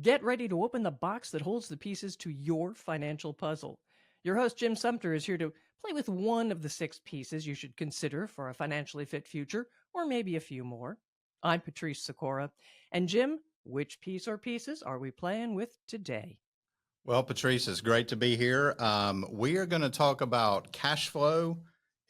Get ready to open the box that holds the pieces to your financial puzzle. Your host, Jim Sumter, is here to play with one of the 6 pieces you should consider for a financially fit future, or maybe a few more. I'm Patrice Sikora. And Jim, which piece or pieces are we playing with today? Well, Patrice, it's great to be here. We are going to talk about cash flow,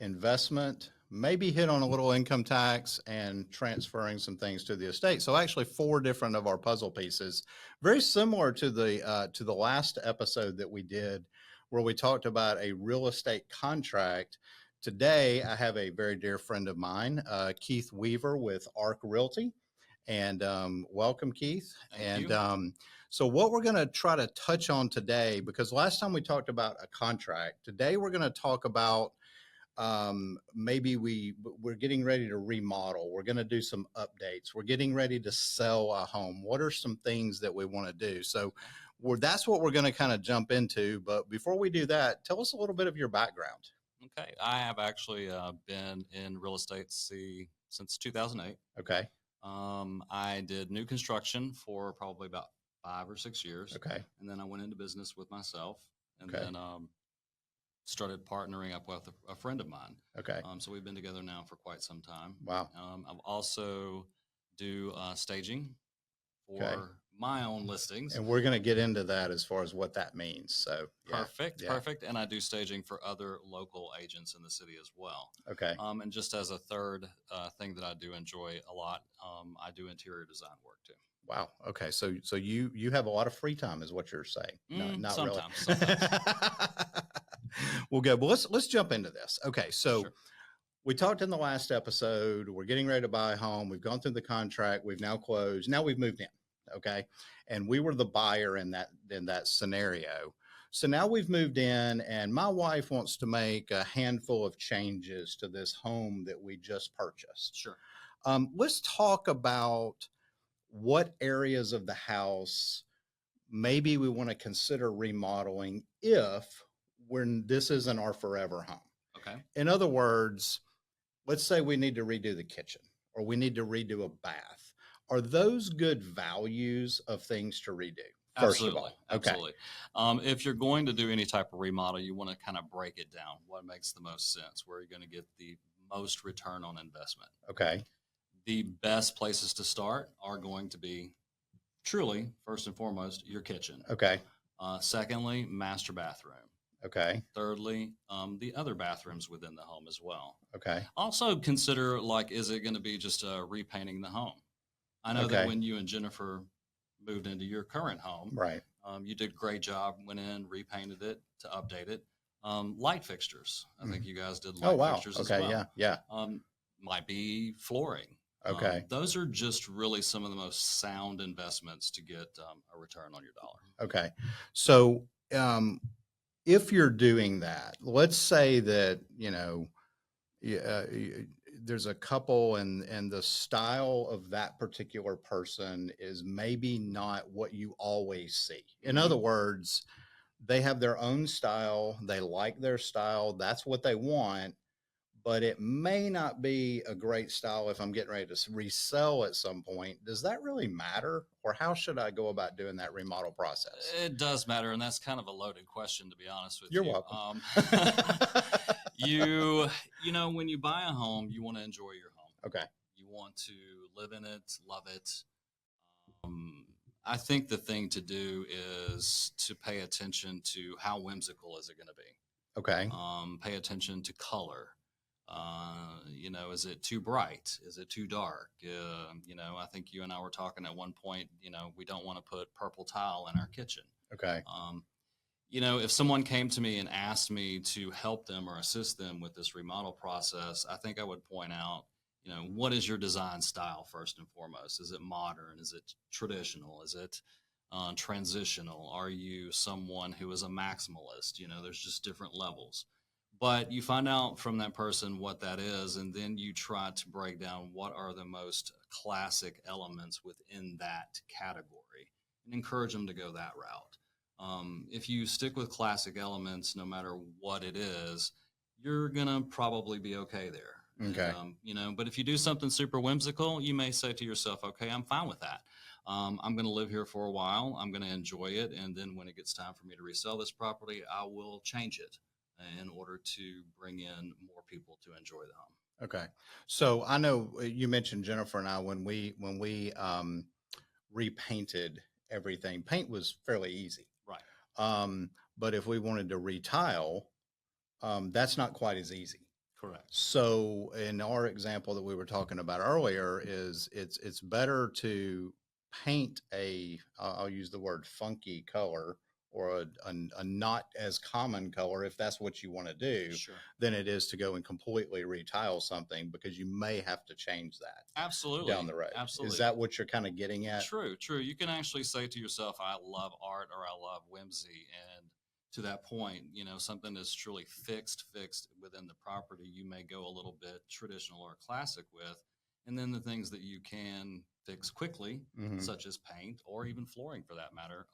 investment, maybe hit on a little income tax, and transferring some things to the estate. So, actually, 4 different of our puzzle pieces, very similar to the last episode that we did, where we talked about a real estate contract. Today, I have a very dear friend of mine, Keith Weaver with Arc Realty, and welcome, Keith. Thank And you. so, what we're going to try to touch on today, because last time we talked about a contract, today we're going to talk about maybe we're getting ready to remodel. We're going to do some updates. We're getting ready to sell a home. What are some things that we want to do? So, that's what we're going to kind of jump into. But before we do that, tell us a little bit of your background. Okay, I have actually been in real estate since 2008. Okay. I did new construction for probably about 5 or 6 years, Okay. and then I went into business with myself, and Okay. then started partnering up with a friend of mine. Okay. So we've been together now for quite some time. Wow. I've also do staging for Okay. my own listings. And we're going to get into that as far as what that means. So, yeah. Perfect. And I do staging for other local agents in the city as well. Okay. And just as a third thing that I do enjoy a lot, I do interior design work too. Wow. Okay. So you have a lot of free time, is what you're saying? No, not Sometimes. really. Well, good. Well, let's jump into this. Okay. So Sure. we talked in the last episode. We're getting ready to buy a home. We've gone through the contract. We've now closed. Now we've moved in. Okay. And we were the buyer in that scenario. So now we've moved in, and my wife wants to make a handful of changes to this home that we just purchased. Sure. Let's talk about what areas of the house maybe we want to consider remodeling if this isn't our forever home. Okay. In other words, let's say we need to redo the kitchen or we need to redo a bath. Are those good values of things to redo? First Absolutely. of all, okay. Absolutely. If you're going to do any type of remodel, you want to kind of break it down. What makes the most sense? Where you're going to get the most return on investment. Okay. The best places to start are going to be truly, first and foremost, your kitchen. Okay. Secondly, master bathroom. Okay. Thirdly, the other bathrooms within the home as well. Okay. Also consider, is it going to be just repainting the home? I know that when you and Jennifer moved into your current home, right, you did a great job, went in, repainted it to update it. Light fixtures. I think you guys did light fixtures as well. Okay, yeah. Might be flooring. Okay. Those are just really some of the most sound investments to get a return on your dollar. Okay. So if you're doing that, let's say that, there's a couple and the style of that particular person is maybe not what you always see. In other words, they have their own style. They like their style. That's what they want. But it may not be a great style if I'm getting ready to resell at some point. Does that really matter? Or how should I go about doing that remodel process? It does matter. And that's kind of a loaded question, to be honest with You're you. welcome. When you buy a home, you want to enjoy your home. Okay. You want to live in it, love it. I think the thing to do is to pay attention to how whimsical is it going to be. Okay. Pay attention to color. Is it too bright? Is it too dark? I think you and I were talking at one point, we don't want to put purple tile in our kitchen. Okay. If someone came to me and asked me to help them or assist them with this remodel process, I think I would point out, what is your design style first and foremost? Is it modern? Is it traditional? Is it transitional? Are you someone who is a maximalist? There's just different levels. But you find out from that person what that is, and then you try to break down what are the most classic elements within that category and encourage them to go that route. If you stick with classic elements, no matter what it is, you're going to probably be okay there. Okay. But if you do something super whimsical, you may say to yourself, okay, I'm fine with that. I'm going to live here for a while. I'm going to enjoy it. And then when it gets time for me to resell this property, I will change it in order to bring in more people to enjoy the home. Okay. So I know you mentioned Jennifer and I when we repainted everything. Paint was fairly easy. Right. But if we wanted to retile, that's not quite as easy. Correct. So in our example that we were talking about earlier, is it's better to paint I'll use the word funky color, or a not as common color if that's what you want to do, Sure. than it is to go and completely retile something, because you may have to change that Absolutely. down the road. Absolutely. Is that what you're kind of getting at? True. You can actually say to yourself, I love art or I love whimsy. And to that point, something is truly fixed within the property, you may go a little bit traditional or classic with. And then the things that you can fix quickly, Mhm. such as paint or even flooring for that matter,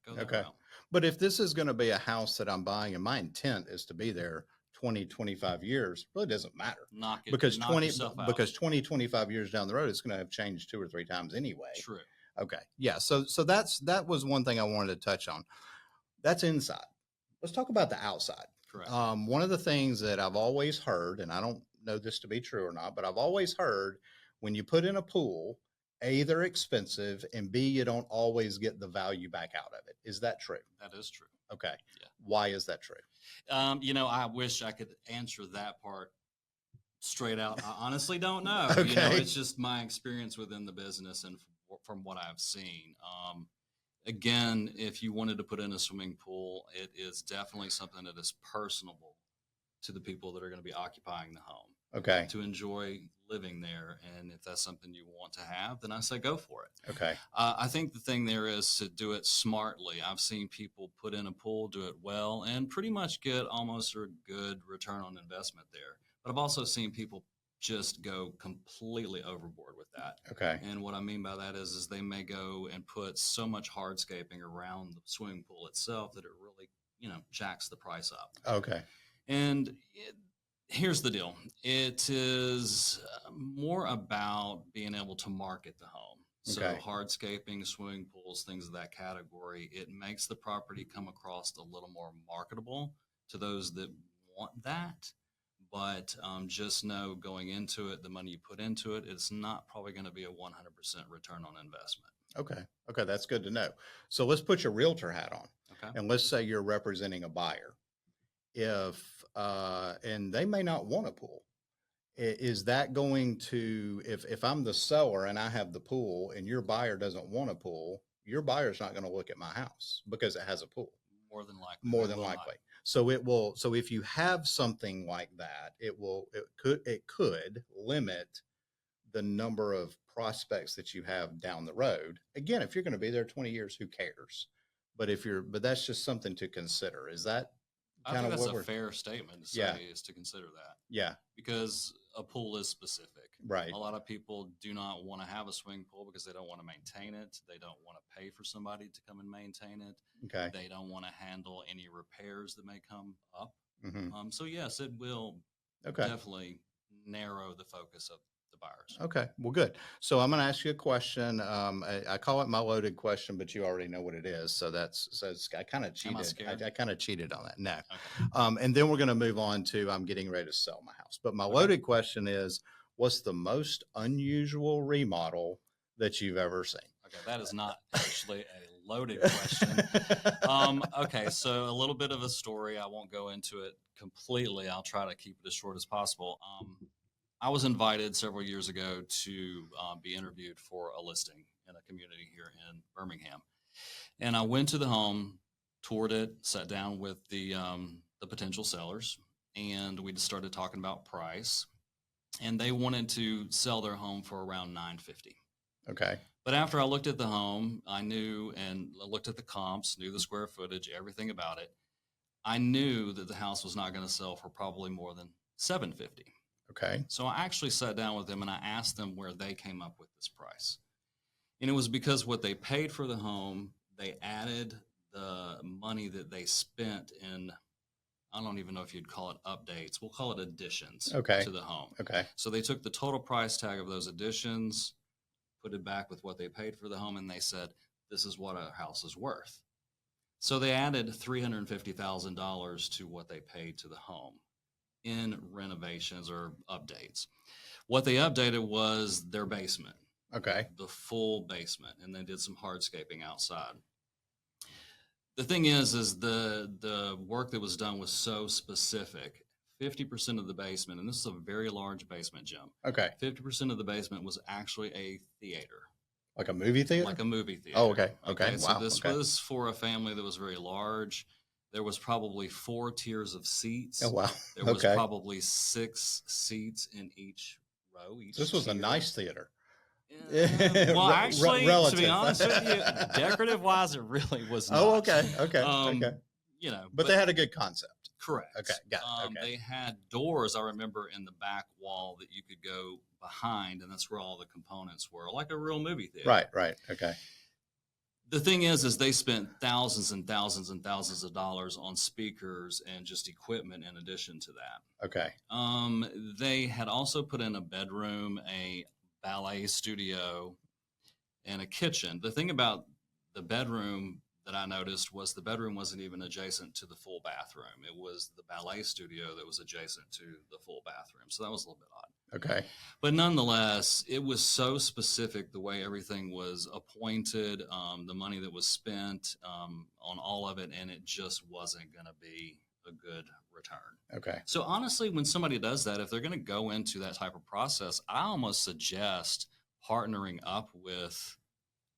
go that Okay. route. But if this is going to be a house that I'm buying and my intent is to be there 20, 25 years, really doesn't matter, Knock yourself out. because 20, 25 years down the road, it's going to have changed 2 or 3 times anyway. True. Okay. Yeah. So that was one thing I wanted to touch on. That's inside. Let's talk about the outside. Correct. One of the things that I've always heard, and I don't know this to be true or not, but I've always heard, when you put in a pool, A, they're expensive, and B, you don't always get the value back out of it. Is that true? That is true. Okay. Yeah. Why is that true? I wish I could answer that part straight out. I honestly don't know. Okay. It's just my experience within the business and from what I've seen. Again, if you wanted to put in a swimming pool, it is definitely something that is personable to the people that are going to be occupying the home. Okay. To enjoy living there. And if that's something you want to have, then I say go for it. Okay. I think the thing there is to do it smartly. I've seen people put in a pool, do it well, and pretty much get almost a good return on investment there. But I've also seen people just go completely overboard with that. Okay. And what I mean by that is they may go and put so much hardscaping around the swimming pool itself that it really, jacks the price up. Okay. And here's the deal. It is more about being able to market the home. So Okay. hardscaping, swimming pools, things of that category, it makes the property come across a little more marketable to those that want that. But just know going into it, the money you put into it, it's not probably going to be a 100% return on investment. Okay. Okay. That's good to know. So let's put your realtor hat on. Okay. And let's say you're representing a buyer. And they may not want a pool. Is that going to, if I'm the seller and I have the pool and your buyer doesn't want a pool, your buyer's not going to look at my house because it has a pool. More than likely. More than likely. So so if you have something like that, it could limit the number of prospects that you have down the road. Again, if you're going to be there 20 years, who cares? But but that's just something to consider. Is that I think that's a fair statement to say, is to consider that. Yeah. Because a pool is specific. Right. A lot of people do not want to have a swimming pool because they don't want to maintain it. They don't want to pay for somebody to come and maintain it. Okay. They don't want to handle any repairs that may come up. Mm-hmm. So yes, it will definitely narrow the focus of the buyers. Okay. Well, good. So I'm going to ask you a question. I call it my loaded question, but you already know what it is. So I kind of cheated. I kind of cheated on that. No. Okay. And then we're going to move on to, I'm getting ready to sell my house. But my loaded question is, what's the most unusual remodel that you've ever seen? Okay. That is not actually a loaded question. Okay. So a little bit of a story. I won't go into it completely. I'll try to keep it as short as possible. I was invited several years ago to be interviewed for a listing in a community here in Birmingham. And I went to the home, toured it, sat down with the potential sellers, and we just started talking about price. And they wanted to sell their home for around $950,000. Okay. But after I looked at the home, I knew, and looked at the comps, knew the square footage, everything about it. I knew that the house was not going to sell for probably more than $750,000. Okay. So I actually sat down with them and I asked them where they came up with this price. And it was because what they paid for the home, they added the money that they spent in, I don't even know if you'd call it updates. We'll call it additions to the home. Okay. So they took the total price tag of those additions, put it back with what they paid for the home, and they said, this is what a house is worth. So they added $350,000 to what they paid to the home in renovations or updates. What they updated was their basement, Okay. the full basement, and they did some hardscaping outside. The thing is the work that was done was so specific. 50% of the basement, and this is a very large basement, Jim. Okay. 50% of the basement was actually a theater. Like a movie theater? Like a movie theater. Oh, okay. Okay. So Wow. this Okay. was for a family that was very large. There was probably 4 tiers of seats. Oh, wow. There was Okay. probably 6 seats in each row. This was a nice theater. Well, actually, to relative. be honest with you, decorative wise, it really was not. Oh, okay. Okay. Okay. You know, But they had a good concept. correct. Okay. Got it. Okay. They had doors, I remember, in the back wall that you could go behind, and that's where all the components were, like a real movie theater. Right. Right. Okay. The thing is they spent thousands and thousands and thousands of dollars on speakers and just equipment in addition to that. Okay. They had also put in a bedroom, a ballet studio, and a kitchen. The thing about the bedroom that I noticed was the bedroom wasn't even adjacent to the full bathroom. It was the ballet studio that was adjacent to the full bathroom. So that was a little bit odd. Okay. But nonetheless, it was so specific the way everything was appointed, the money that was spent on all of it, and it just wasn't going to be a good return. Okay. So honestly, when somebody does that, if they're going to go into that type of process, I almost suggest partnering up with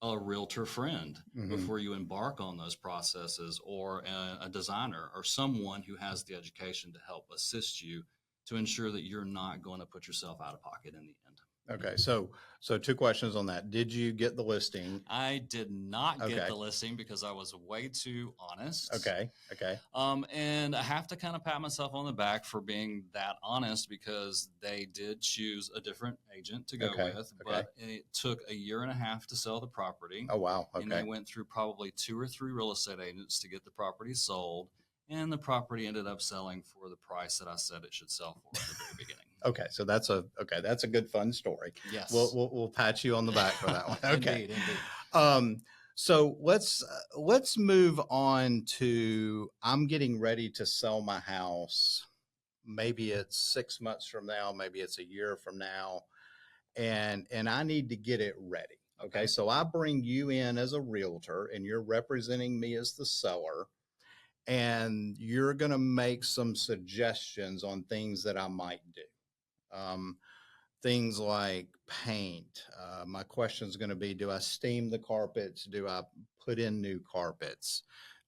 a realtor friend before you embark on those processes, or a designer or someone who has the education to help assist you to ensure that you're not going to put yourself out of pocket in the end. Okay. So 2 questions on that. Did you get the listing? I did not get Okay. the listing because I was way too honest. Okay. Okay. And I have to kind of pat myself on the back for being that honest, because they did choose a different agent to go Okay. with, Okay. but it took a year and a half to sell the property. Oh, wow. And they Okay. went through probably 2 or 3 real estate agents to get the property sold. And the property ended up selling for the price that I said it should sell for at the very beginning. Okay. So that's a good fun story. Yes. We'll pat you on the back for that one. Okay. Indeed. So let's move on to, I'm getting ready to sell my house. Maybe it's 6 months from now, maybe it's a year from now, and I need to get it ready. Okay. So I bring you in as a realtor, and you're representing me as the seller, and you're going to make some suggestions on things that I might do. Things like paint. My question is going to be, do I steam the carpets? Do I put in new carpets?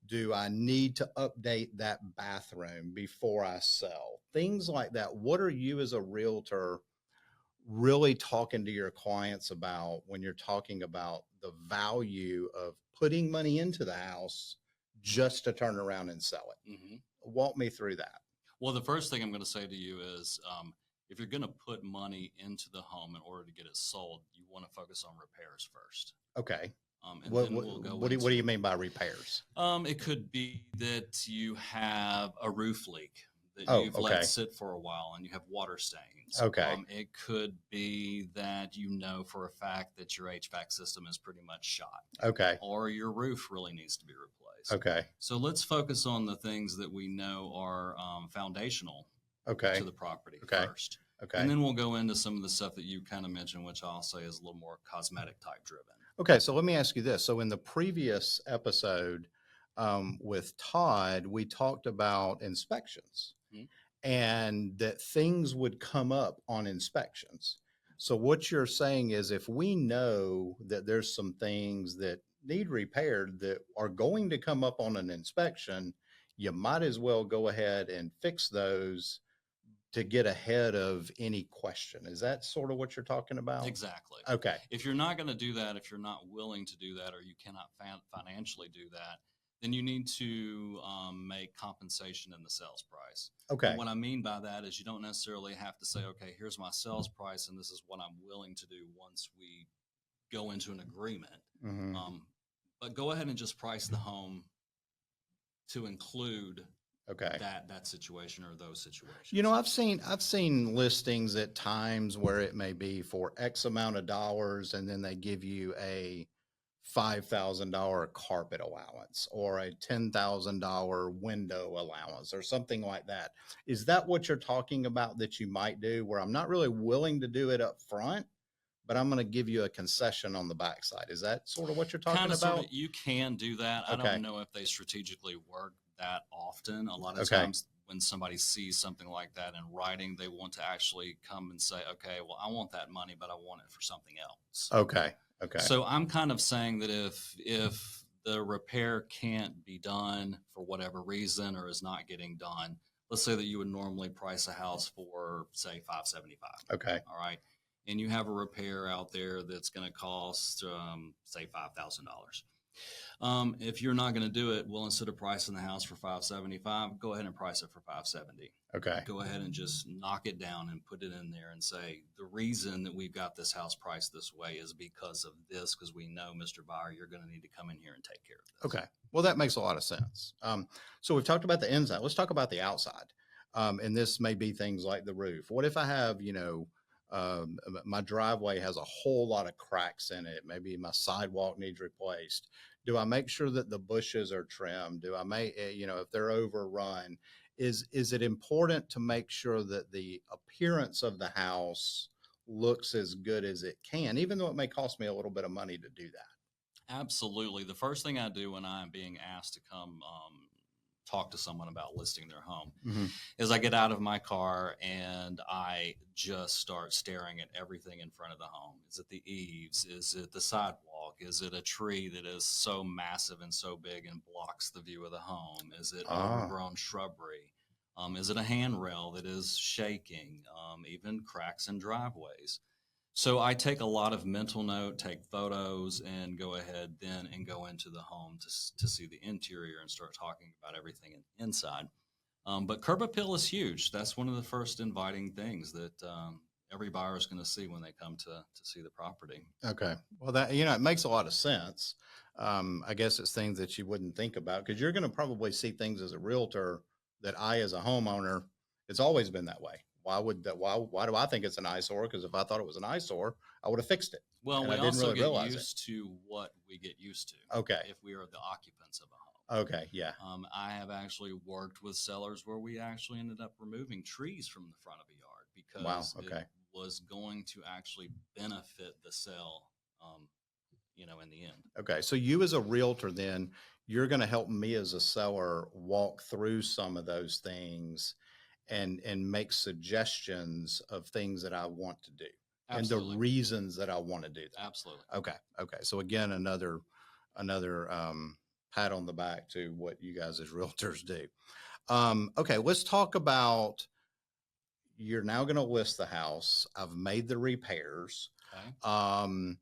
Do I need to update that bathroom before I sell? Things like that. What are you as a realtor really talking to your clients about when you're talking about the value of putting money into the house just to turn around and sell it? Walk me through that. Well, the first thing I'm going to say to you is, if you're going to put money into the home in order to get it sold, you want to focus on repairs first. Okay. And then we'll go what do you mean by repairs? It could be that you have a roof leak that you've let sit for a while and you have water stains. Okay. It could be that you know for a fact that your HVAC system is pretty much shot. Okay. Or your roof really needs to be replaced. Okay. So let's focus on the things that we know are foundational to the property first. Okay. And then we'll go into some of the stuff that you kind of mentioned, which I'll say is a little more cosmetic type driven. Okay. So let me ask you this. So in the previous episode with Todd, we talked about inspections and that things would come up on inspections. So what you're saying is, if we know that there's some things that need repaired that are going to come up on an inspection, you might as well go ahead and fix those to get ahead of any question. Is that sort of what you're talking about? Exactly. Okay. If you're not going to do that, if you're not willing to do that, or you cannot financially do that, then you need to make compensation in the sales price. Okay. And what I mean by that is, you don't necessarily have to say, okay, here's my sales price and this is what I'm willing to do once we go into an agreement. But go ahead and just price the home to include Okay. that situation or those situations. You know, I've seen listings at times where it may be for X amount of dollars, and then they give you a $5,000 carpet allowance or a $10,000 window allowance or something like that. Is that what you're talking about that you might do, where I'm not really willing to do it up front, but I'm going to give you a concession on the backside? Is that sort of what you're talking Kind of, sort of, about? you can do that. I Okay. don't know if they strategically work that often. A lot of Okay. times when somebody sees something like that in writing, they want to actually come and say, okay, well, I want that money, but I want it for something else. Okay. Okay. So I'm kind of saying that if the repair can't be done for whatever reason or is not getting done, let's say that you would normally price a house for, say, $575. Okay. All right. And you have a repair out there that's going to cost, say, $5,000. If you're not going to do it, well, instead of pricing the house for $575, go ahead and price it for $570. Okay. Go ahead and just knock it down and put it in there and say, the reason that we've got this house priced this way is because of this, because we know, Mr. Buyer, you're going to need to come in here and take care of this. Okay. Well, that makes a lot of sense. So we've talked about the inside. Let's talk about the outside. And this may be things like the roof. What if I have, my driveway has a whole lot of cracks in it. Maybe my sidewalk needs replaced. Do I make sure that the bushes are trimmed? Do I make, if they're overrun, is it important to make sure that the appearance of the house looks as good as it can, even though it may cost me a little bit of money to do that? Absolutely. The first thing I do when I'm being asked to come talk to someone about listing their home Mm-hmm. is I get out of my car and I just start staring at everything in front of the home. Is it the eaves? Is it the sidewalk? Is it a tree that is so massive and so big and blocks the view of the home? Is it overgrown shrubbery? Is it a handrail that is shaking? Even cracks in driveways. So I take a lot of mental note, take photos, and go ahead then and go into the home to see the interior and start talking about everything inside. But curb appeal is huge. That's one of the first inviting things that every buyer is going to see when they come to see the property. Okay. Well, that, it makes a lot of sense. I guess it's things that you wouldn't think about because you're going to probably see things as a realtor that I, as a homeowner, it's always been that way. Why do I think it's an eyesore? Because if I thought it was an eyesore, I would have fixed it. Well, and we I didn't also really get realize used to what we get used to. Okay. If we are the occupants of a home. Okay. Yeah. I have actually worked with sellers where we actually ended up removing trees from the front of a yard because it was going to actually benefit the sale, in the end. Okay. So you as a realtor, then you're going to help me as a seller walk through some of those things and make suggestions of things that I want to do. Absolutely. And the reasons that I want to do that. Absolutely. Okay. Okay. So again, another pat on the back to what you guys as realtors do. Okay. Let's talk about, you're now going to list the house. I've made the repairs. Okay.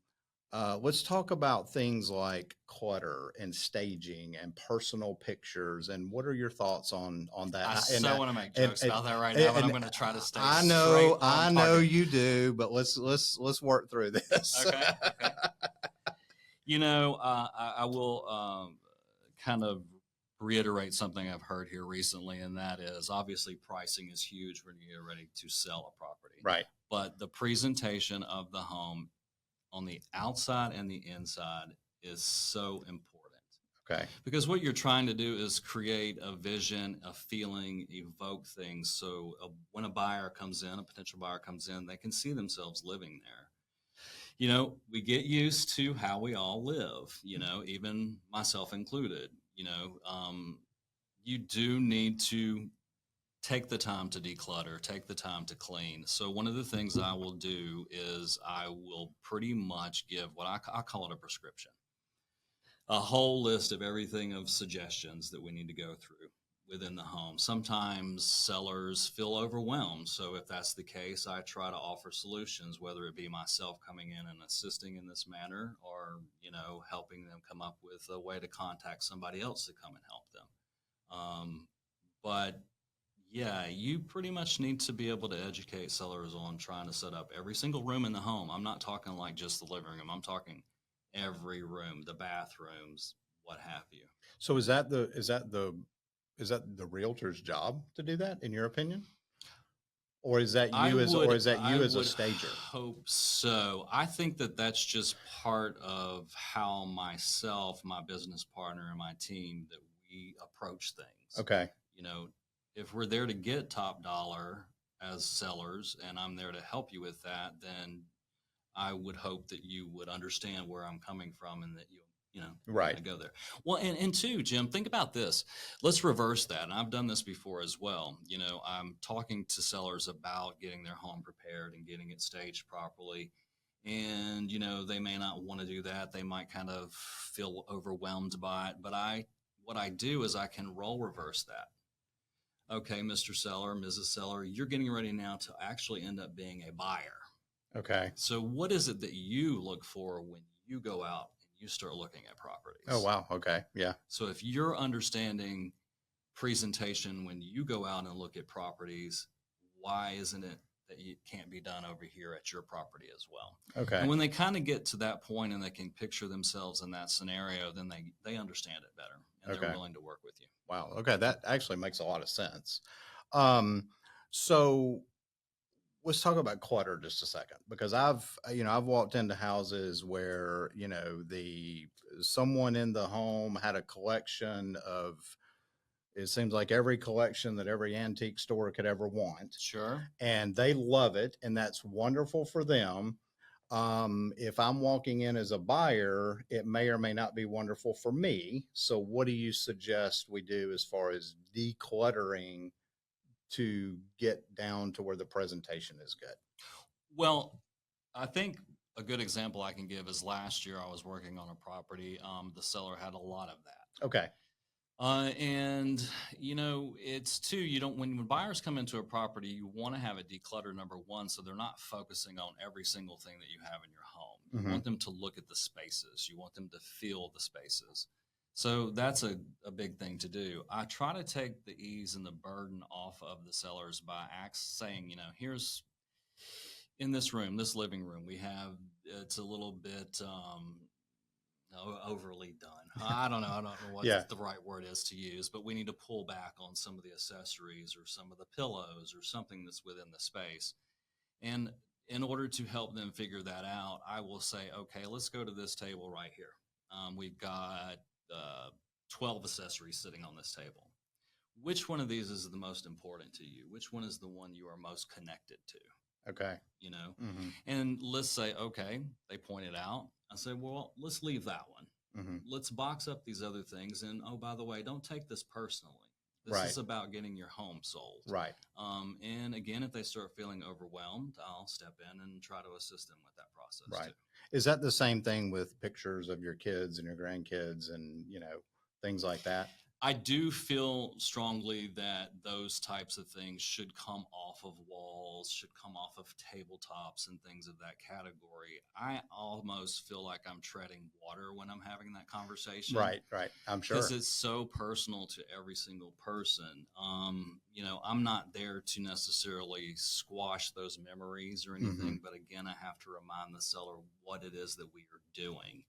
Let's talk about things like clutter and staging and personal pictures. And what are your thoughts on that? I want to make jokes about that right now, but I'm going to try to stay. I know you do, but let's work through this. Okay. I will kind of reiterate something I've heard here recently, and that is obviously pricing is huge when you're ready to sell a property. Right. But the presentation of the home on the outside and the inside is so important. Okay. Because what you're trying to do is create a vision, a feeling, evoke things. So when a potential buyer comes in, they can see themselves living there. We get used to how we all live, even myself included. You do need to take the time to declutter, take the time to clean. So one of the things I will do is I will pretty much give what I call it a prescription, a whole list of everything of suggestions that we need to go through within the home. Sometimes sellers feel overwhelmed. So if that's the case, I try to offer solutions, whether it be myself coming in and assisting in this manner or, helping them come up with a way to contact somebody else to come and help them. But yeah, you pretty much need to be able to educate sellers on trying to set up every single room in the home. I'm not talking like just the living room. I'm talking every room, the bathrooms, what have you. So is that the is that the realtor's job to do that, in your opinion? Or is that I you as, or would is that I you as a would stager? hope so. I think that that's just part of how myself, my business partner, and my team that we approach things. Okay. You know, if we're there to get top dollar as sellers and I'm there to help you with that, then I would hope that you would understand where I'm coming from and that you're Right. going to go there. Well, and two, Jim, think about this. Let's reverse that. And I've done this before as well. I'm talking to sellers about getting their home prepared and getting it staged properly. And, they may not want to do that. They might kind of feel overwhelmed by it. But what I do is I can role reverse that. Okay, Mr. Seller, Mrs. Seller, you're getting ready now to actually end up being a buyer. Okay. So what is it that you look for when you go out and you start looking at properties? Oh, wow. Okay. Yeah. So if you're understanding presentation when you go out and look at properties, why isn't it that it can't be done over here at your property as well? Okay. And when they kind of get to that point and they can picture themselves in that scenario, then they understand it better and they're willing to work with you. Wow. Okay. That actually makes a lot of sense. So let's talk about clutter just a second, because I've walked into houses where, someone in the home had a collection of, it seems like every collection that every antique store could ever want. Sure. And they love it. And that's wonderful for them. If I'm walking in as a buyer, it may or may not be wonderful for me. So what do you suggest we do as far as decluttering to get down to where the presentation is good? Well, I think a good example I can give is last year I was working on a property. The seller had a lot of that. Okay. And it's too, when buyers come into a property, you want to have it decluttered, number one, so they're not focusing on every single thing that you have in your home. You want them to look at the spaces. You want them to feel the spaces. So that's a big thing to do. I try to take the ease and the burden off of the sellers by saying, here's in this room, this living room, it's a little bit overly done. I don't know what the right word is to use, but we need to pull back on some of the accessories or some of the pillows or something that's within the space. And in order to help them figure that out, I will say, okay, let's go to this table right here. We've got 12 accessories sitting on this table. Which one of these is the most important to you? Which one is the one you are most connected to? Okay. And let's say, okay, they point it out. I say, well, let's leave that one. Let's box up these other things. And, oh, by the way, don't take this personally. This is about getting your home sold. Right. And again, if they start feeling overwhelmed, I'll step in and try to assist them with that process. Right. Too. Is that the same thing with pictures of your kids and your grandkids and, things like that? I do feel strongly that those types of things should come off of walls, should come off of tabletops and things of that category. I almost feel like I'm treading water when I'm having that conversation. Right. I'm sure. Because it's so personal to every single person. I'm not there to necessarily squash those memories or anything, but again, I have to remind the seller what it is that we are doing.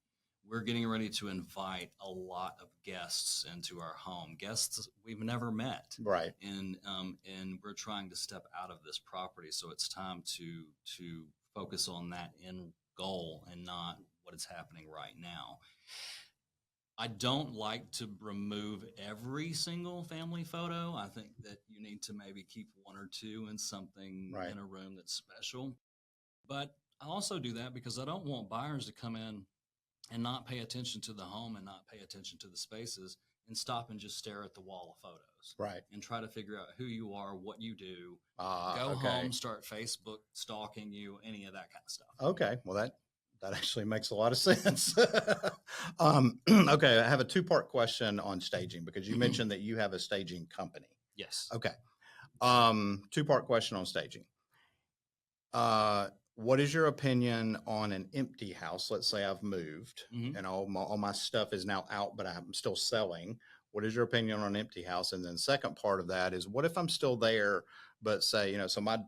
We're getting ready to invite a lot of guests into our home, guests we've never met. Right. And we're trying to step out of this property. So it's time to focus on that end goal and not what is happening right now. I don't like to remove every single family photo. I think that you need to maybe keep one or two in something in a room that's special. But I also do that because I don't want buyers to come in and not pay attention to the home and not pay attention to the spaces and stop and just stare at the wall of photos. Right. And try to figure out who you are, what you do, go home, start Facebook stalking you, any of that kind of stuff. Okay. Well, that actually makes a lot of sense. Okay. I have a two-part question on staging because you mentioned that you have a staging company. Yes. Okay. Two-part question on staging. What is your opinion on an empty house? Let's say I've moved and all my stuff is now out, but I'm still selling. What is your opinion on an empty house? And then second part of that is, what if I'm still there, but say, so my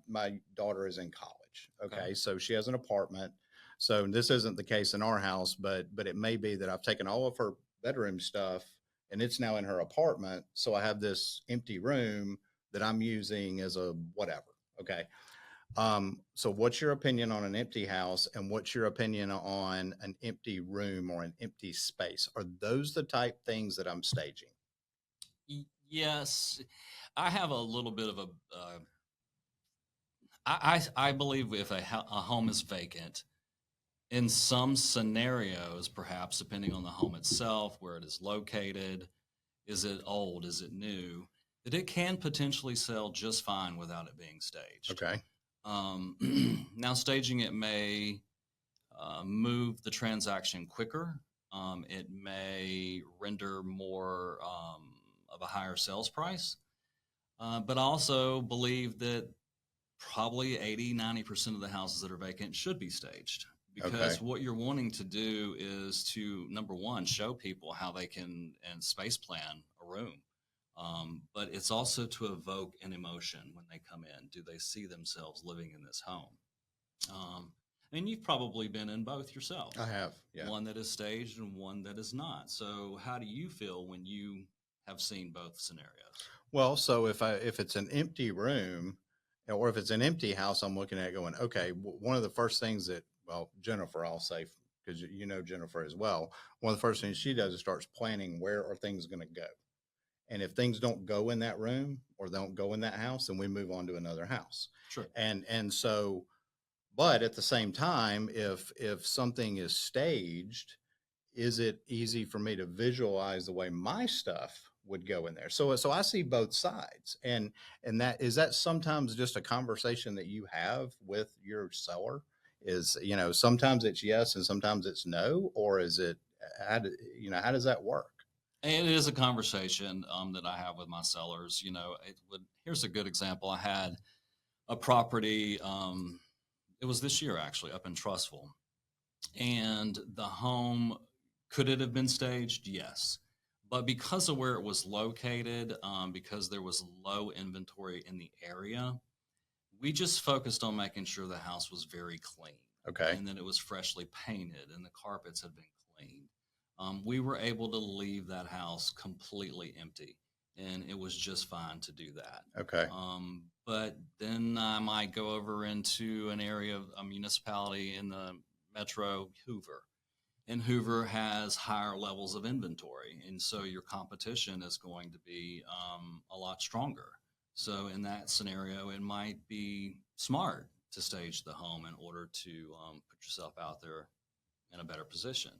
daughter is in college. Okay. So she has an apartment. So this isn't the case in our house, but it may be that I've taken all of her bedroom stuff and it's now in her apartment. So I have this empty room that I'm using as a whatever. Okay. So what's your opinion on an empty house, and what's your opinion on an empty room or an empty space? Are those the type things that I'm staging? Yes, I have a little bit of a. I believe if a home is vacant, in some scenarios, perhaps depending on the home itself, where it is located, is it old, is it new, that it can potentially sell just fine without it being staged. Okay. Now, staging it may move the transaction quicker. It may render more of a higher sales price. But I also believe that probably 80-90% of the houses that are vacant should be staged, because Okay. what you're wanting to do is to, number one, show people how they can and space plan a room. But it's also to evoke an emotion when they come in. Do they see themselves living in this home? And you've probably been in both yourself, I have. Yeah. one that is staged and one that is not. So, how do you feel when you have seen both scenarios? Well, so if it's an empty room, or if it's an empty house, I'm looking at it going, okay, one of the first things that, well, Jennifer, I'll say, because you know Jennifer as well, one of the first things she does is starts planning where are things going to go. And if things don't go in that room or don't go in that house, then we move on to another house. Sure. And so, but at the same time, if something is staged, is it easy for me to visualize the way my stuff would go in there? So I see both sides, and that is that sometimes just a conversation that you have with your seller is, sometimes it's yes and sometimes it's no, or is it, how does that work? And it is a conversation that I have with my sellers. Here's a good example. I had a property. It was this year actually up in Trustful, and the home, could it have been staged? Yes, but because of where it was located, because there was low inventory in the area, we just focused on making sure the house was very clean, Okay. and then it was freshly painted and the carpets had been cleaned. We were able to leave that house completely empty, and it was just fine to do that. Okay. But then I might go over into an area of a municipality in the metro, Hoover, and Hoover has higher levels of inventory, and so your competition is going to be a lot stronger. So in that scenario, it might be smart to stage the home in order to put yourself out there in a better position.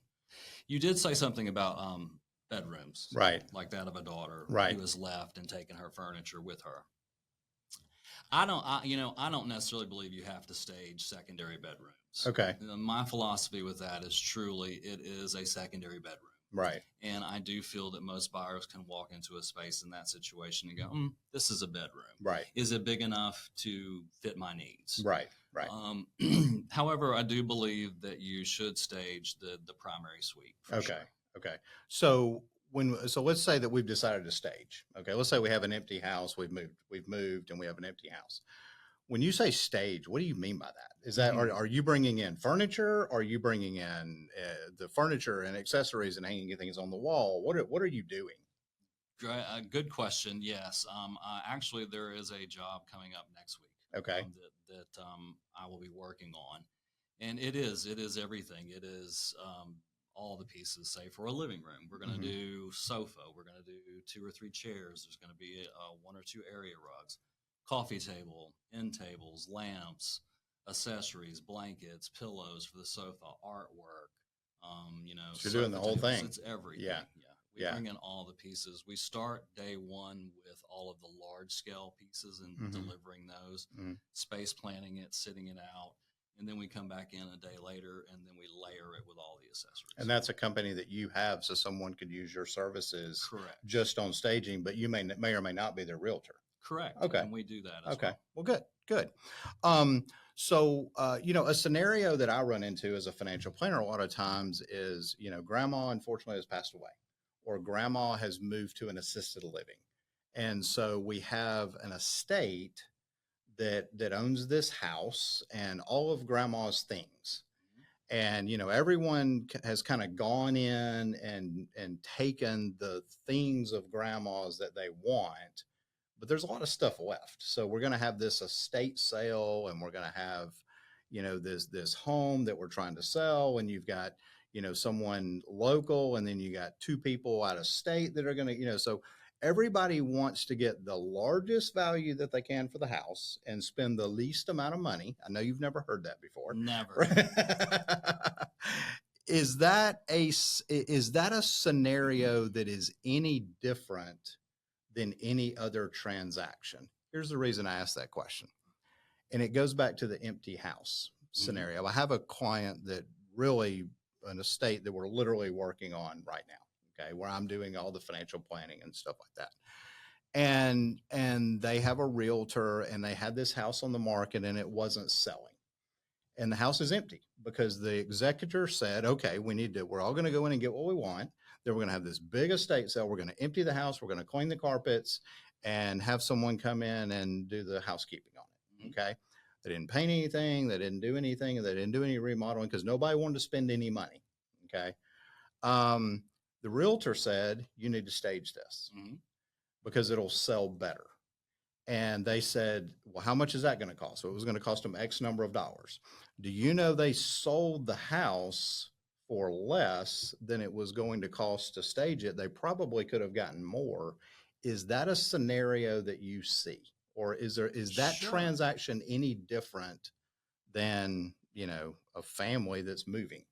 You did say something about bedrooms, Right. like that of a daughter Right. who has left and taken her furniture with her. I don't necessarily believe you have to stage secondary bedrooms. Okay. My philosophy with that is truly it is a secondary bedroom. Right. And I do feel that most buyers can walk into a space in that situation and go, this is a bedroom. Right. Is it big enough to fit my needs? Right. Right. However, I do believe that you should stage the primary suite. Okay. Sure. Okay. So let's say that we've decided to stage. Okay. Let's say we have an empty house. We've moved and we have an empty house. When you say stage, what do you mean by that? Is that, are you bringing in furniture? Are you bringing in the furniture and accessories and hanging things on the wall? What are you doing? Good question. Yes. Actually, there is a job coming up next week. Okay. That I will be working on, and it is everything. It is all the pieces. Say for a living room, we're going to do sofa. We're going to do 2 or 3 chairs. There's going to be 1 or 2 area rugs, coffee table, end tables, lamps, accessories, blankets, pillows for the sofa, artwork. So you're doing the whole thing. It's everything. Yeah. We bring in all the pieces. We start day one with all of the large scale pieces and delivering those, space planning it, sitting it out. And then we come back in a day later and then we layer it with all the accessories. And that's a company that you have, so someone could use your services. Correct. Just on staging, but you may or may not be their realtor. Correct. Okay. And we do that as okay. well. Well, good. So, a scenario that I run into as a financial planner a lot of times is, grandma unfortunately has passed away, or grandma has moved to an assisted living. And so we have an estate that owns this house and all of grandma's things. And, everyone has kind of gone in and taken the things of grandma's that they want, but there's a lot of stuff left. So we're going to have this estate sale, and we're going to have, this home that we're trying to sell, and you've got, someone local, and then you got two people out of state that are going to, so everybody wants to get the largest value that they can for the house and spend the least amount of money. I know you've never heard that before. Never. Is that a scenario that is any different than any other transaction? Here's the reason I asked that question. And it goes back to the empty house scenario. Mm-hmm. I have a client that really, an estate that we're literally working on right now, okay, where I'm doing all the financial planning and stuff like that. And they have a realtor, and they had this house on the market, and it wasn't selling. And the house is empty because the executor said, okay, we're all going to go in and get what we want. Then we're going to have this big estate sale. We're going to empty the house. We're going to clean the carpets and have someone come in and do the housekeeping on it. Okay. They didn't paint anything. They didn't do anything. They didn't do any remodeling because nobody wanted to spend any money. Okay. The realtor said, you need to stage this because it'll sell better. And they said, well, how much is that going to cost? So it was going to cost them X number of dollars. Do you know they sold the house for less than it was going to cost to stage it? They probably could have gotten more. Is that a scenario that you see? Or is that Sure. transaction any different than, a family that's moving?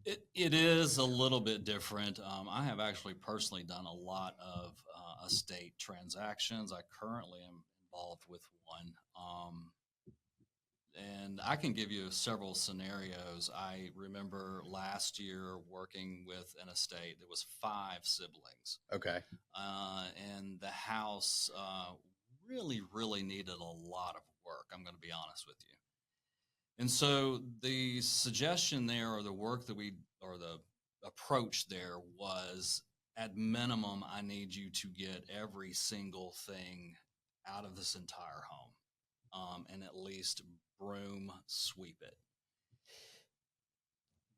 It is a little bit different. I have actually personally done a lot of estate transactions. I currently am involved with one. And I can give you several scenarios. I remember last year working with an estate that was 5 siblings. Okay. And the house really, really needed a lot of work. I'm going to be honest with you. And so the suggestion there, or the work that or the approach there was, at minimum, I need you to get every single thing out of this entire home, and at least broom sweep it.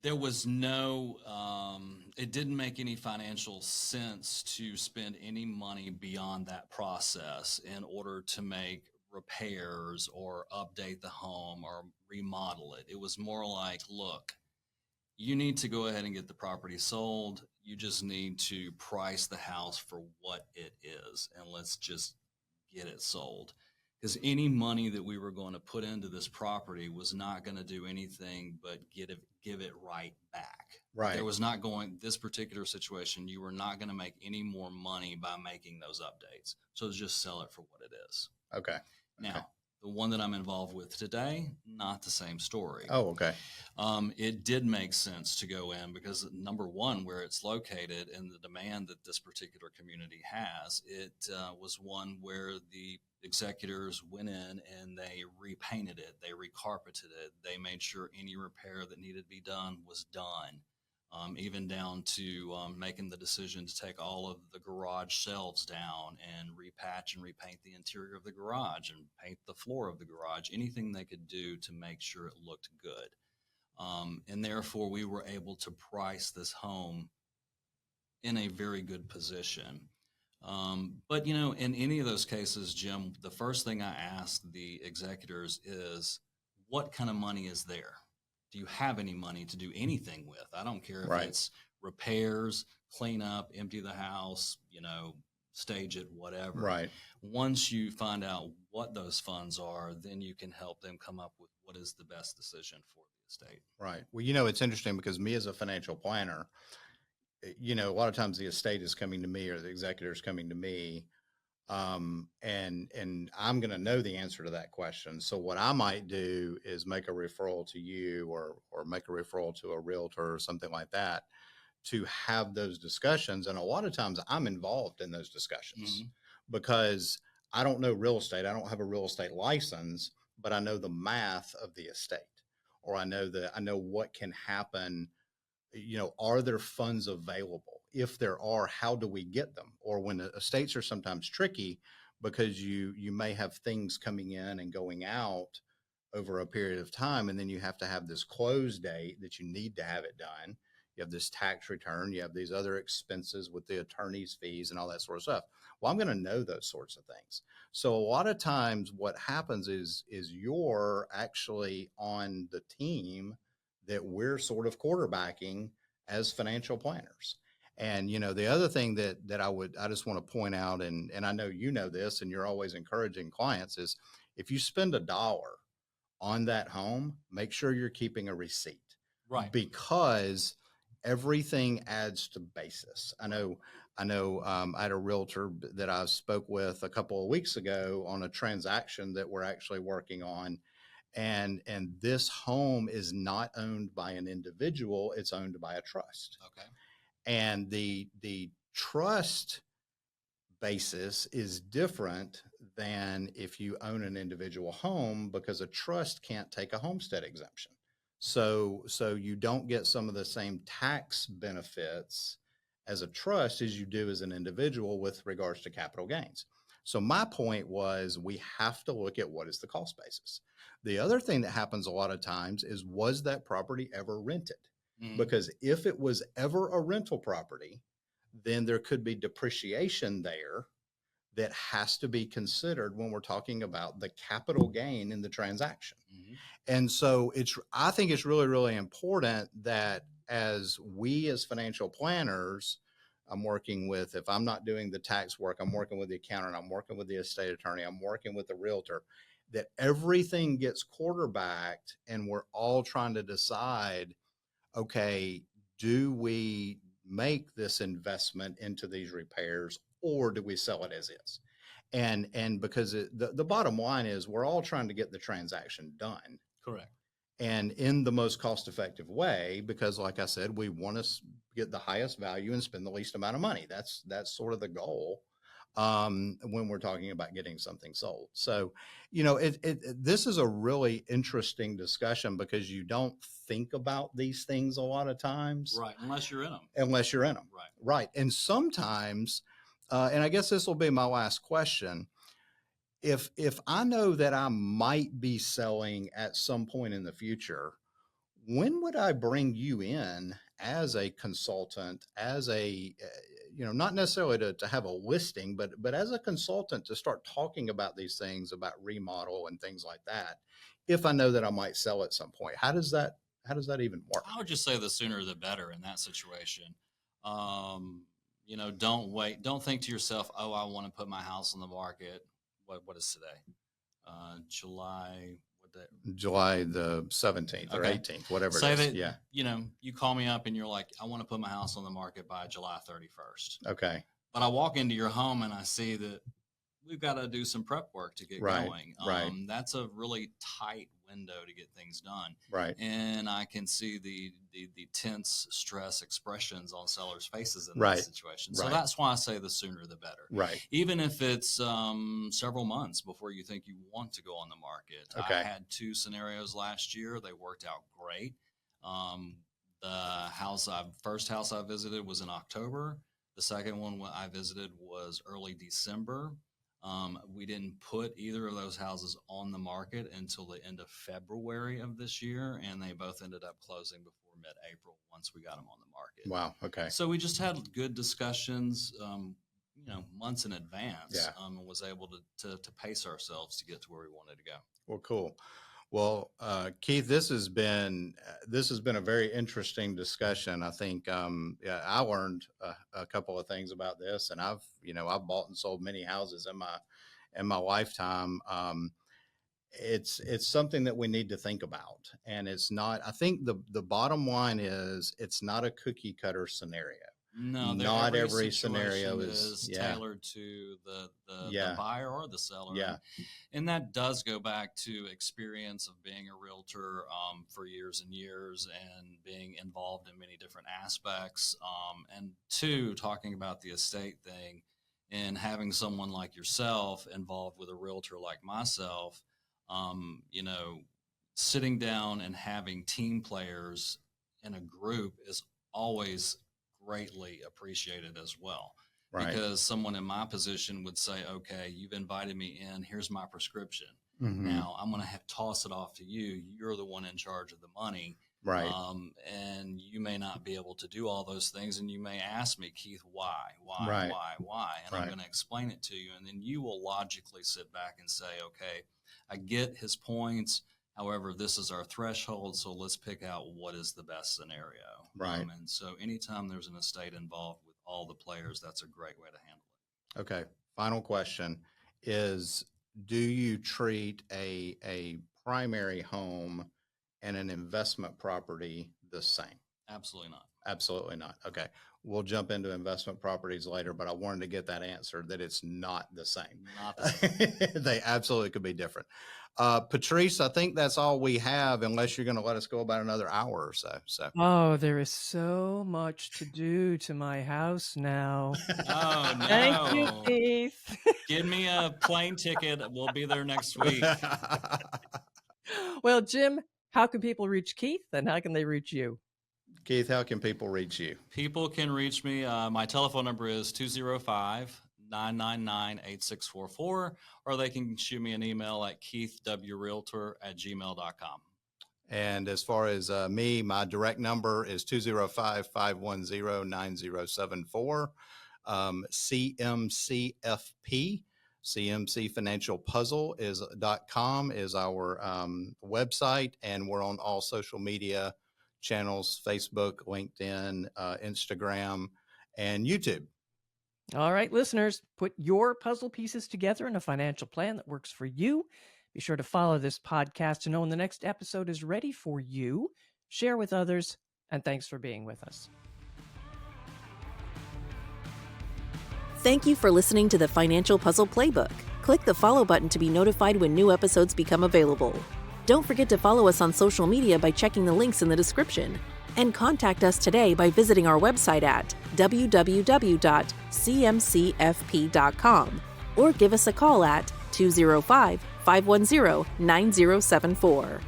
There was it didn't make any financial sense to spend any money beyond that process in order to make repairs or update the home or remodel it. It was more like, look, you need to go ahead and get the property sold. You just need to price the house for what it is, and let's just get it sold. Because any money that we were going to put into this property was not going to do anything but give it right back. Right. There was not this particular situation, you were not going to make any more money by making those updates. So just sell it for what it is. Okay. Now, the one that I'm involved with today, not the same story. Oh, okay. It did make sense to go in because, number one, where it's located and the demand that this particular community has, it was one where the executors went in and they repainted it, they recarpeted it, they made sure any repair that needed to be done was done. Even down to making the decision to take all of the garage shelves down and repatch and repaint the interior of the garage and paint the floor of the garage, anything they could do to make sure it looked good. And therefore, we were able to price this home in a very good position. But, in any of those cases, Jim, the first thing I ask the executors is, what kind of money is there? Do you have any money to do anything with? I don't care if it's repairs, clean up, empty the house, stage it, whatever. Right. Once you find out what those funds are, then you can help them come up with what is the best decision for the estate. Right. Well, it's interesting because me as a financial planner, a lot of times the estate is coming to me or the executor is coming to me. And I'm going to know the answer to that question. So what I might do is make a referral to you or make a referral to a realtor or something like that to have those discussions. And a lot of times I'm involved in those discussions because I don't know real estate. I don't have a real estate license, but I know the math of the estate, or I know what can happen. Are there funds available? If there are, how do we get them? Or when estates are sometimes tricky because you may have things coming in and going out over a period of time. And then you have to have this close date that you need to have it done. You have this tax return, you have these other expenses with the attorney's fees and all that sort of stuff. Well, I'm going to know those sorts of things. So a lot of times what happens is you're actually on the team that we're sort of quarterbacking as financial planners. And, the other thing that I just want to point out, and I know you know this, and you're always encouraging clients, is if you spend $1 on that home, make sure you're keeping a receipt. Right. Because everything adds to basis. I know. I had a realtor that I spoke with a couple of weeks ago on a transaction that we're actually working on, and this home is not owned by an individual; it's owned by a trust. Okay. And the trust basis is different than if you own an individual home, because a trust can't take a homestead exemption. So you don't get some of the same tax benefits as a trust as you do as an individual with regards to capital gains. So my point was, we have to look at what is the cost basis. The other thing that happens a lot of times is, was that property ever rented? Mhm. Because if it was ever a rental property, then there could be depreciation there that has to be considered when we're talking about the capital gain in the transaction. Mhm. And so I think it's really, really important that as financial planners, I'm working with, if I'm not doing the tax work, I'm working with the accountant, I'm working with the estate attorney, I'm working with the realtor, that everything gets quarterbacked and we're all trying to decide, okay, do we make this investment into these repairs, or do we sell it as is? And because the bottom line is, we're all trying to get the transaction done, Correct. and in the most cost effective way, because like I said, we want to get the highest value and spend the least amount of money. That's sort of the goal when we're talking about getting something sold. So, this is a really interesting discussion, because you don't think about these things a lot of times, Right. Unless you're in them. Right. Right. And sometimes, and I guess this will be my last question. If I know that I might be selling at some point in the future, when would I bring you in as a consultant, as a, not necessarily to have a listing, but as a consultant to start talking about these things, about remodel and things like that, if I know that I might sell at some point? How does that even work? I would just say the sooner the better in that situation. Don't wait. Don't think to yourself, "Oh, I want to put my house on the market." What is today? July. What day? July the 17th or Okay. 18th, whatever Say it is. that. Yeah. You call me up and you're like, "I want to put my house on the market by July 31st." Okay. But I walk into your home and I see that we've got to do some prep work to get Right, going. right. That's a really tight window to get things done. Right. And I can see the tense stress expressions on sellers' faces in Right, that situation. So right. that's why I say the sooner the better. Right. Even if it's several months before you think you want to go on the market. Okay. I had 2 scenarios last year. They worked out great. The first house I visited was in October. The second one I visited was early December. We didn't put either of those houses on the market until the end of February of this year, and they both ended up closing before mid-April once we got them on the market. Wow. Okay. So we just had good discussions, months in advance, Yeah. and was able to pace ourselves to get to where we wanted to go. Well, cool. Well, Keith, this has been a very interesting discussion. I think I learned a couple of things about this, and I've bought and sold many houses in my lifetime. It's something that we need to think about, and it's not. I think the bottom line is, it's not a cookie cutter scenario. No, Not every situation scenario is tailored to the Yeah. buyer or the seller. Yeah. And that does go back to experience of being a realtor for years and years, and being involved in many different aspects. And 2, talking about the estate thing, and having someone like yourself involved with a realtor like myself, sitting down and having team players in a group is always greatly appreciated as well. Right. Because someone in my position would say, "Okay, you've invited me in. Here's my prescription." Now I'm going to toss it off to you. You're the one in charge of the money. Right. And you may not be able to do all those things. And you may ask me, Keith, why? Right. And I'm going to explain it to you. And then you will logically sit back and say, okay, I get his points. However, this is our threshold. So let's pick out what is the best scenario. Right. And so anytime there's an estate involved with all the players, that's a great way to handle it. Okay. Final question is, do you treat a primary home and an investment property the same? Absolutely not. Absolutely not. Okay. We'll jump into investment properties later, but I wanted to get that answer that it's not the same. Not the same. They absolutely could be different. Patrice, I think that's all we have, unless you're going to let us go about another hour or so. Oh, there is so much to do to my house now. Oh, no. Thank you, Keith. Give me a plane ticket. We'll be there next week. Well, Jim, how can people reach Keith, and how can they reach you? Keith, how can people reach you? People can reach me. My telephone number is 205-999-8644, or they can shoot me an email at keithwrealtor@gmail.com. And as far as me, my direct number is 205-510-9074. CMCFP, CMC Financial Puzzle .com is our website, and we're on all social media channels: Facebook, LinkedIn, Instagram, and YouTube. All right, listeners, put your puzzle pieces together in a financial plan that works for you. Be sure to follow this podcast to know when the next episode is ready for you. Share with others, and thanks for being with us. Thank you for listening to the Financial Puzzle Playbook. Click the follow button to be notified when new episodes become available. Don't forget to follow us on social media by checking the links in the description. And contact us today by visiting our website at www.cmcfp.com or give us a call at 205-510-9074.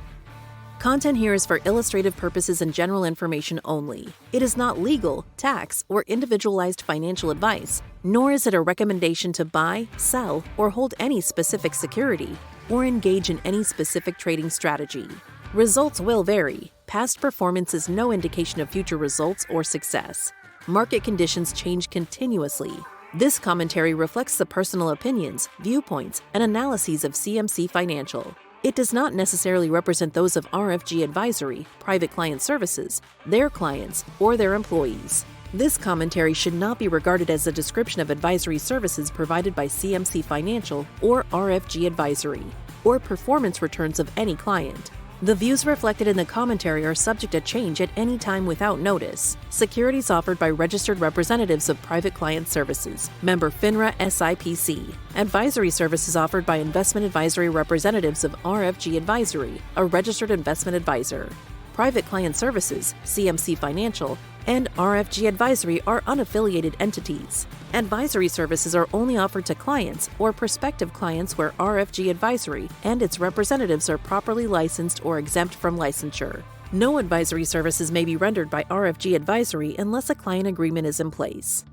Content here is for illustrative purposes and general information only. It is not legal, tax, or individualized financial advice, nor is it a recommendation to buy, sell, or hold any specific security, or engage in any specific trading strategy. Results will vary. Past performance is no indication of future results or success. Market conditions change continuously. This commentary reflects the personal opinions, viewpoints, and analyses of CMC Financial. It does not necessarily represent those of RFG Advisory, Private Client Services, their clients, or their employees. This commentary should not be regarded as a description of advisory services provided by CMC Financial or RFG Advisory, or performance returns of any client. The views reflected in the commentary are subject to change at any time without notice. Securities offered by registered representatives of Private Client Services, member FINRA SIPC. Advisory services offered by investment advisory representatives of RFG Advisory, a registered investment advisor. Private Client Services, CMC Financial, and RFG Advisory are unaffiliated entities. Advisory services are only offered to clients or prospective clients where RFG Advisory and its representatives are properly licensed or exempt from licensure. No advisory services may be rendered by RFG Advisory unless a client agreement is in place.